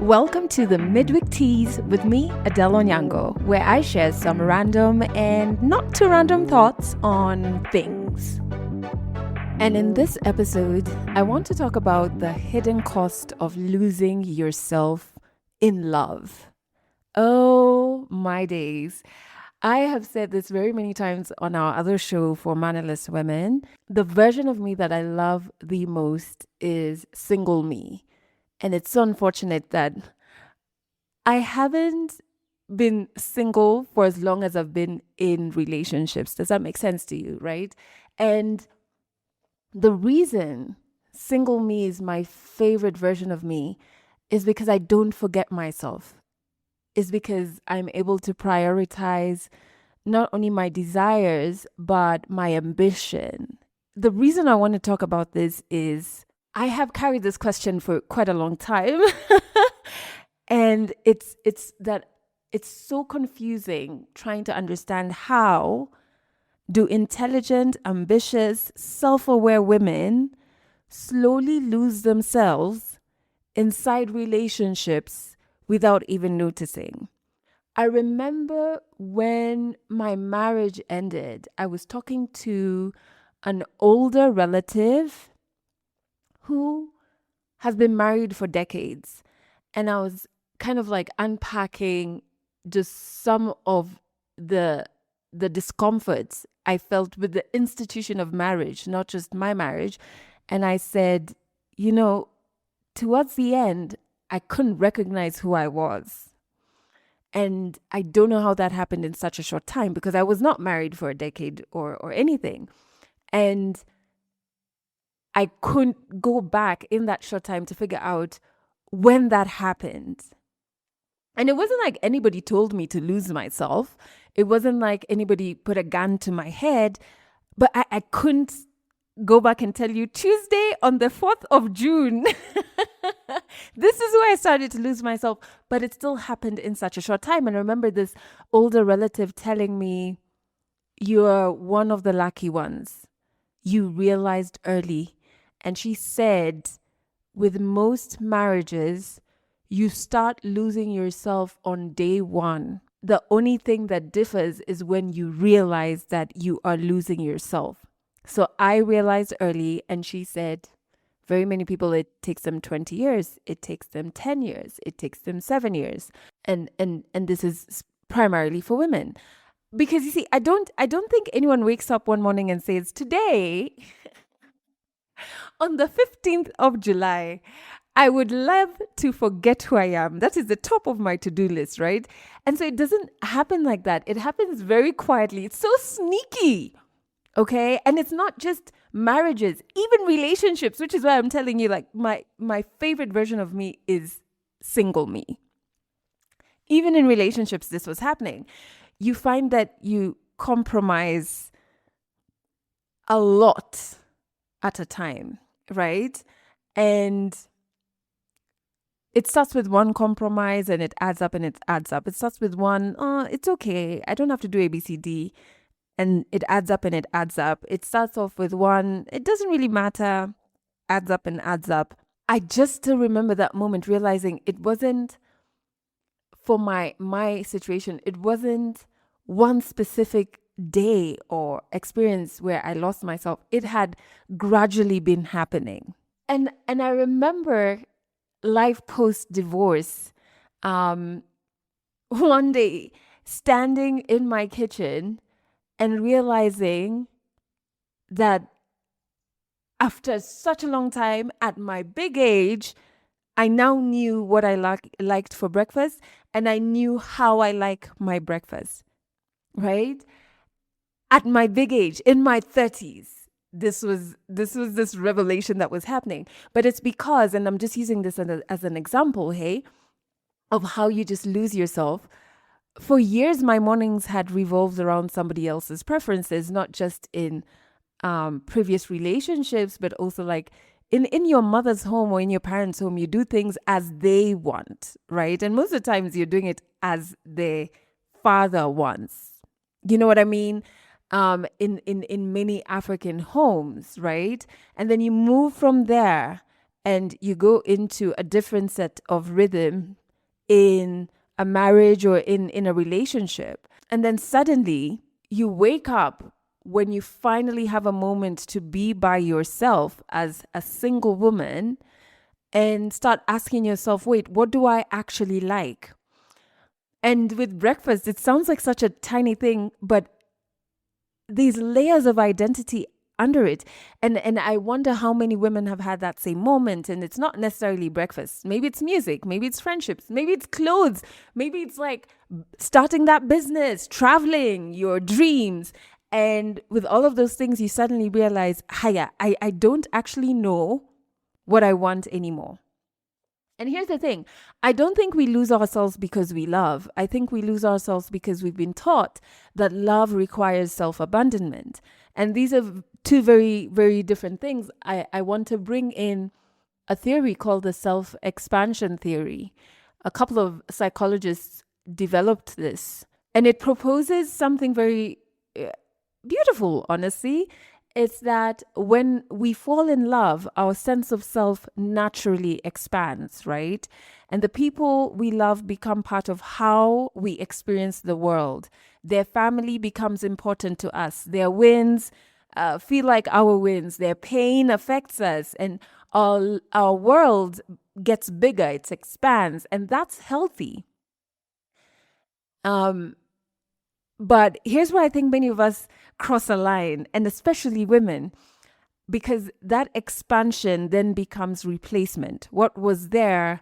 Welcome to the Mid Week Tease with me, Adelle Onyango, where I share some random and not too random thoughts on things. And in this episode, I want to talk about the hidden cost of losing yourself in love. Oh my days. I have said this very many times on our other show for mannerless women. The version of me that I love the most is single me. And it's so unfortunate that I haven't been single for as long as I've been in relationships. Does that make sense to you, right? And the reason single me is my favorite version of me is because I don't forget myself. Is because I'm able to prioritize not only my desires, but my ambition. The reason I want to talk about this is I have carried this question for quite a long time. And it's so confusing trying to understand how do intelligent, ambitious, self-aware women slowly lose themselves inside relationships without even noticing. I remember when my marriage ended, I was talking to an older relative who has been married for decades. And I was kind of like unpacking just some of the discomforts I felt with the institution of marriage, not just my marriage. And I said, towards the end, I couldn't recognize who I was. And I don't know how that happened in such a short time because I was not married for a decade or anything. And I couldn't go back in that short time to figure out when that happened. And it wasn't like anybody told me to lose myself. It wasn't like anybody put a gun to my head, but I couldn't go back and tell you Tuesday on the 4th of June. This is where I started to lose myself, but it still happened in such a short time. And I remember this older relative telling me, "You're one of the lucky ones. You realized early." And she said, with most marriages, you start losing yourself on day one. The only thing that differs is when you realize that you are losing yourself. So I realized early, and she said, very many people, it takes them 20 years. It takes them 10 years. It takes them 7 years. And this is primarily for women. Because you see, I don't think anyone wakes up one morning and says, today, on the 15th of July, I would love to forget who I am. That is the top of my to-do list, right? And so it doesn't happen like that. It happens very quietly. It's so sneaky, okay? And it's not just marriages, even relationships, which is why I'm telling you, like, my favorite version of me is single me. Even in relationships, this was happening. You find that you compromise a lot at a time, right? And it starts with one compromise and it adds up and it adds up. It starts with one, it's okay, I don't have to do A, B, C, D. And it adds up and it adds up. It starts off with one, it doesn't really matter, adds up and adds up. I just still remember that moment realizing it wasn't for my situation. It wasn't one specific day or experience where I lost myself. It had gradually been happening. And I remember life post-divorce, one day standing in my kitchen and realizing that after such a long time at my big age, I now knew what I liked for breakfast, and I knew how I like my breakfast, right? At my big age, in my 30s, this was this revelation that was happening. But it's because, and I'm just using this as an example, hey, of how you just lose yourself. For years, my mornings had revolved around somebody else's preferences, not just in previous relationships, but also like in your mother's home or in your parents' home, you do things as they want, right? And most of the times you're doing it as the father wants. You know what I mean? In many African homes, right? And then you move from there and you go into a different set of rhythm in a marriage or in a relationship. And then suddenly you wake up when you finally have a moment to be by yourself as a single woman and start asking yourself, wait, what do I actually like? And with breakfast, it sounds like such a tiny thing, but these layers of identity under it. And I wonder how many women have had that same moment. And it's not necessarily breakfast. Maybe it's music. Maybe it's friendships. Maybe it's clothes. Maybe it's like starting that business, traveling, your dreams. And with all of those things, you suddenly realize, hiya, I don't actually know what I want anymore. And here's the thing. I don't think we lose ourselves because we love. I think we lose ourselves because we've been taught that love requires self-abandonment. And these are two very, very different things. I want to bring in a theory called the self-expansion theory. A couple of psychologists developed this, and it proposes something very beautiful, honestly. It's that when we fall in love, our sense of self naturally expands, right? And the people we love become part of how we experience the world. Their family becomes important to us. Their wins feel like our wins. Their pain affects us. And our world gets bigger, it expands. And that's healthy. But here's where I think many of us cross a line, and especially women, because that expansion then becomes replacement. What was there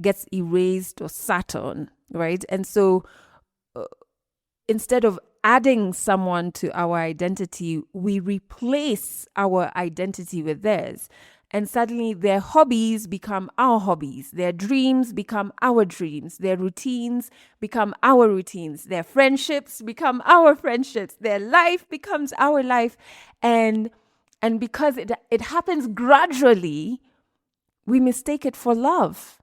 gets erased or sat on, right? And so instead of adding someone to our identity, we replace our identity with theirs. And suddenly their hobbies become our hobbies. Their dreams become our dreams. Their routines become our routines. Their friendships become our friendships. Their life becomes our life. And because it happens gradually, we mistake it for love.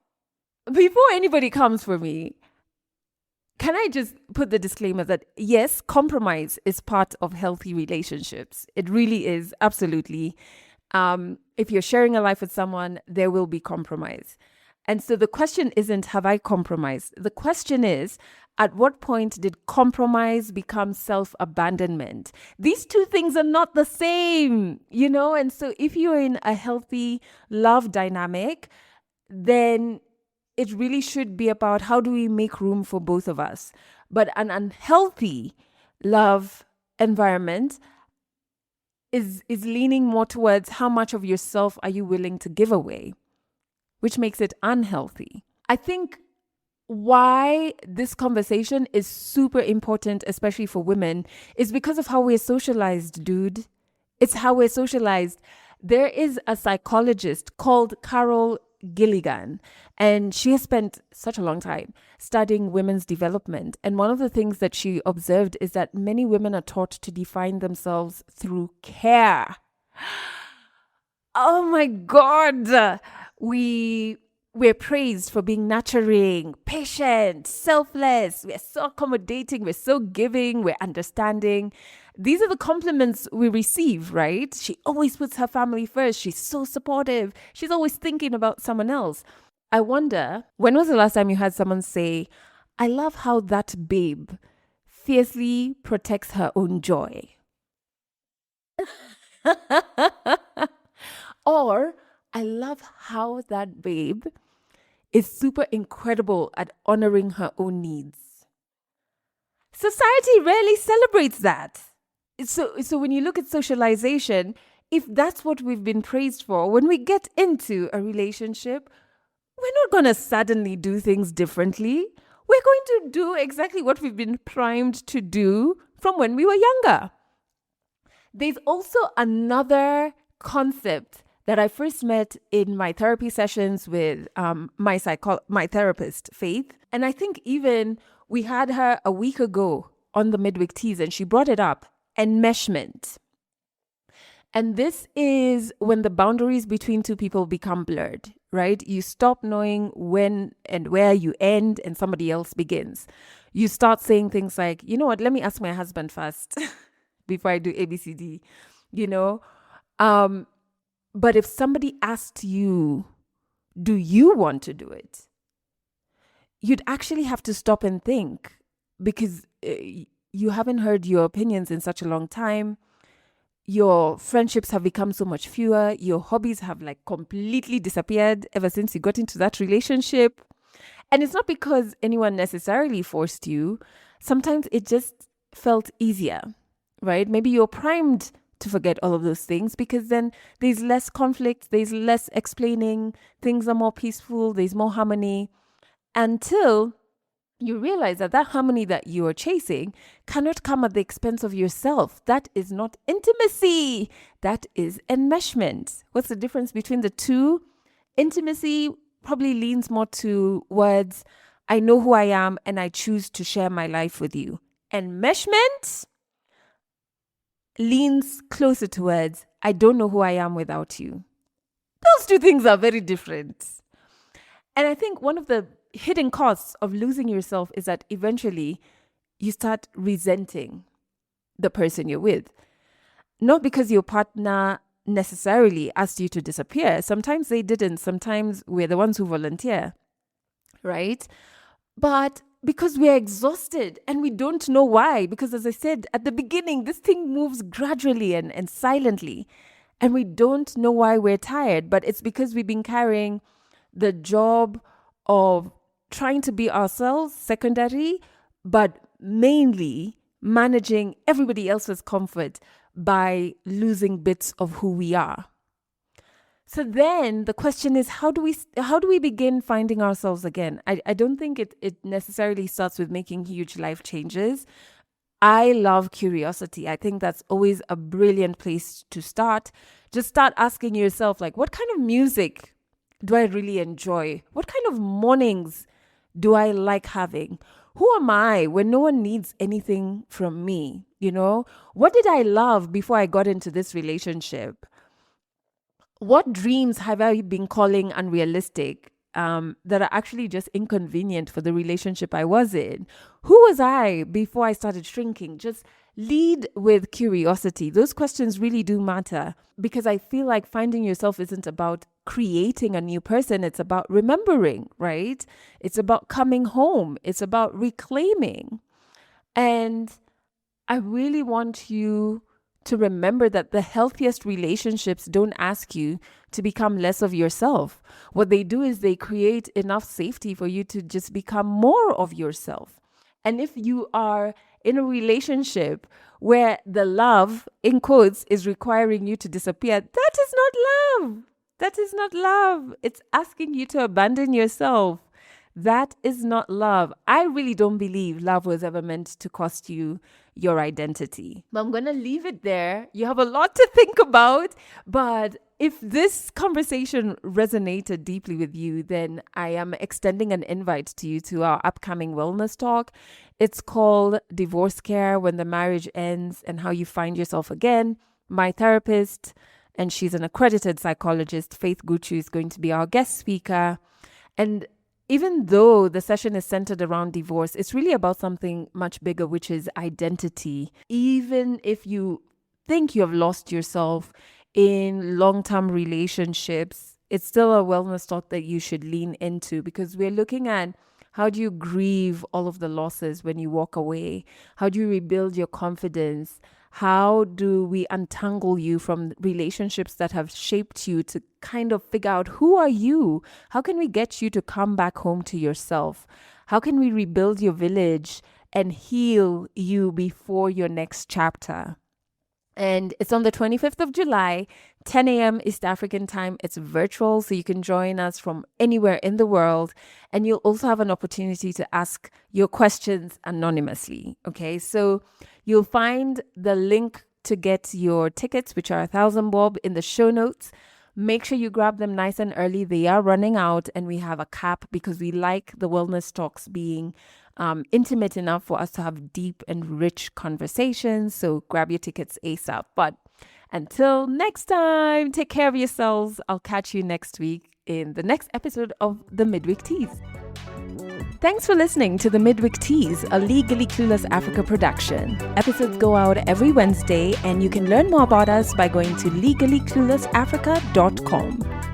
Before anybody comes for me, can I just put the disclaimer that yes, compromise is part of healthy relationships. It really is, absolutely. If you're sharing a life with someone, there will be compromise. And so the question isn't, have I compromised? The question is, at what point did compromise become self-abandonment? These two things are not the same, you know? And so if you're in a healthy love dynamic, then it really should be about how do we make room for both of us. But an unhealthy love environment is leaning more towards how much of yourself are you willing to give away, which makes it unhealthy. I think why this conversation is super important, especially for women, is because of how we're socialized, dude. It's how we're socialized. There is a psychologist called Carol Gilligan, and she has spent such a long time studying women's development. And one of the things that she observed is that many women are taught to define themselves through care. Oh my God. We're praised for being nurturing, patient, selfless. We're so accommodating. We're so giving. We're understanding. These are the compliments we receive, right? She always puts her family first. She's so supportive. She's always thinking about someone else. I wonder, when was the last time you had someone say, I love how that babe fiercely protects her own joy? Or, I love how that babe is super incredible at honoring her own needs. Society rarely celebrates that. So when you look at socialization, if that's what we've been praised for, when we get into a relationship, we're not going to suddenly do things differently. We're going to do exactly what we've been primed to do from when we were younger. There's also another concept that I first met in my therapy sessions with my therapist, Faith. And I think even we had her a week ago on the Mid Week Tease, and she brought it up, enmeshment. And this is when the boundaries between two people become blurred, right? You stop knowing when and where you end and somebody else begins. You start saying things like, you know what, let me ask my husband first before I do ABCD, you know? But if somebody asked you do you want to do it? You'd actually have to stop and think, because you haven't heard your opinions in such a long time. Your friendships have become so much fewer. Your hobbies have like completely disappeared ever since you got into that relationship. And it's not because anyone necessarily forced you. Sometimes it just felt easier, right? Maybe you're primed to forget all of those things because then there's less conflict, there's less explaining, things are more peaceful, there's more harmony, until you realize that that harmony that you are chasing cannot come at the expense of yourself. That is not intimacy. That is enmeshment. What's the difference between the two? Intimacy probably leans more towards, I know who I am and I choose to share my life with you. Enmeshment leans closer towards, I don't know who I am without you. Those two things are very different. And I think one of the hidden costs of losing yourself is that eventually you start resenting the person you're with. Not because your partner necessarily asked you to disappear. Sometimes they didn't. Sometimes we're the ones who volunteer, right? But because we're exhausted and we don't know why. Because as I said at the beginning, this thing moves gradually and silently. And we don't know why we're tired. But it's because we've been carrying the job of trying to be ourselves, secondary, but mainly managing everybody else's comfort by losing bits of who we are. So then the question is, how do we begin finding ourselves again? I don't think it necessarily starts with making huge life changes. I love curiosity. I think that's always a brilliant place to start. Just start asking yourself, like, what kind of music do I really enjoy? What kind of mornings do I like having? Who am I when no one needs anything from me? You know, what did I love before I got into this relationship? What dreams have I been calling unrealistic that are actually just inconvenient for the relationship I was in? Who was I before I started shrinking? Just lead with curiosity. Those questions really do matter, because I feel like finding yourself isn't about creating a new person. It's about remembering, right? It's about coming home. It's about reclaiming. And I really want you to remember that the healthiest relationships don't ask you to become less of yourself. What they do is they create enough safety for you to just become more of yourself. And if you are in a relationship where the love, in quotes, is requiring you to disappear, that is not love. That is not love. It's asking you to abandon yourself. That is not love. I really don't believe love was ever meant to cost you your identity. But I'm going to leave it there. You have a lot to think about. But if this conversation resonated deeply with you, then I am extending an invite to you to our upcoming wellness talk. It's called Divorce Care: When the Marriage Ends and How You Find Yourself Again. My therapist, and she's an accredited psychologist, Faith Guchu, is going to be our guest speaker. And even though the session is centered around divorce, it's really about something much bigger, which is identity. Even if you think you have lost yourself in long-term relationships, it's still a wellness talk that you should lean into, because we're looking at how do you grieve all of the losses when you walk away? How do you rebuild your confidence? How do we untangle you from relationships that have shaped you to kind of figure out who are you? How can we get you to come back home to yourself? How can we rebuild your village and heal you before your next chapter? And it's on the 25th of July, 10 a.m. East African time. It's virtual, so you can join us from anywhere in the world. And you'll also have an opportunity to ask your questions anonymously. Okay, so you'll find the link to get your tickets, which are 1,000 bob, in the show notes. Make sure you grab them nice and early. They are running out, and we have a cap because we like the wellness talks being intimate enough for us to have deep and rich conversations. So grab your tickets ASAP. But until next time, take care of yourselves. I'll catch you next week in the next episode of the Mid Week Tease. Thanks for listening to the Mid Week Tease, a Legally Clueless Africa production. Episodes go out every Wednesday, and you can learn more about us by going to legallycluelessafrica.com.